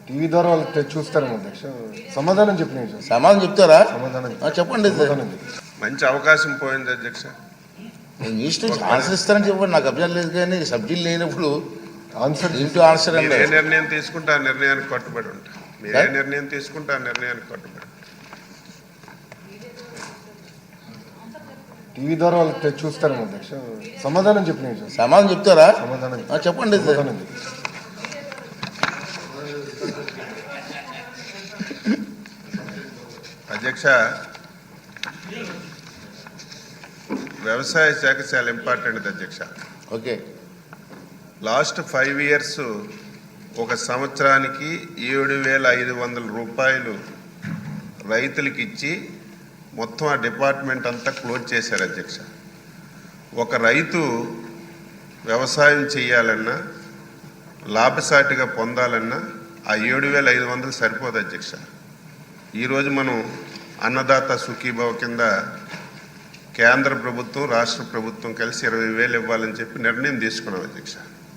TV ద్వారా వాళ్ళు చూస్తారు అధ్యక్ష. సమాధానం చెప్పిన సమాధానం చెప్తారా? సమాధానం చెప్పండి. మంచి అవకాశం పోయింది అధ్యక్ష. ఆన్సర్ ఇస్తారని చెప్పండి, నాకు అభ్యాసం లేదు. కానీ సబ్జెక్ట్ లేనప్పుడు ఆన్సర్ ఏ నిర్ణయం తీసుకుంటే ఆ నిర్ణయానికి కట్టుబడి ఉంటా. మీరు ఏ నిర్ణయం తీసుకుంటే ఆ నిర్ణయానికి కట్టుబడి. టీవీ ద్వారా వాళ్ళు చూస్తారు అధ్యక్ష. సమాధానం చెప్పిన సమాధానం చెప్తారా? సమాధానం చెప్పండి. అధ్యక్ష, వ్యవసాయ శాఖ చాలా ఇంపార్టెంట్ అధ్యక్ష. ఓకే. లాస్ట్ 5 years ఒక సంవత్సరానికి 7,500 రూపాయలు రైతులకి ఇచ్చి మొత్తం ఆ డిపార్ట్మెంట్ అంతా క్లోజ్ చేశారు అధ్యక్ష. ఒక రైతు వ్యవసాయం చేయాలన్నా లాభసాటిగా పొందాలన్నా ఆ 7,500 సరిపోదు అధ్యక్ష. ఈరోజు మనం అన్నదాత సుఖీభవ కింద కేంద్ర ప్రభుత్వం రాష్ట్ర ప్రభుత్వం కలిసి 20,000 ఇవ్వాలని చెప్పి నిర్ణయం తీసుకున్నాం అధ్యక్ష.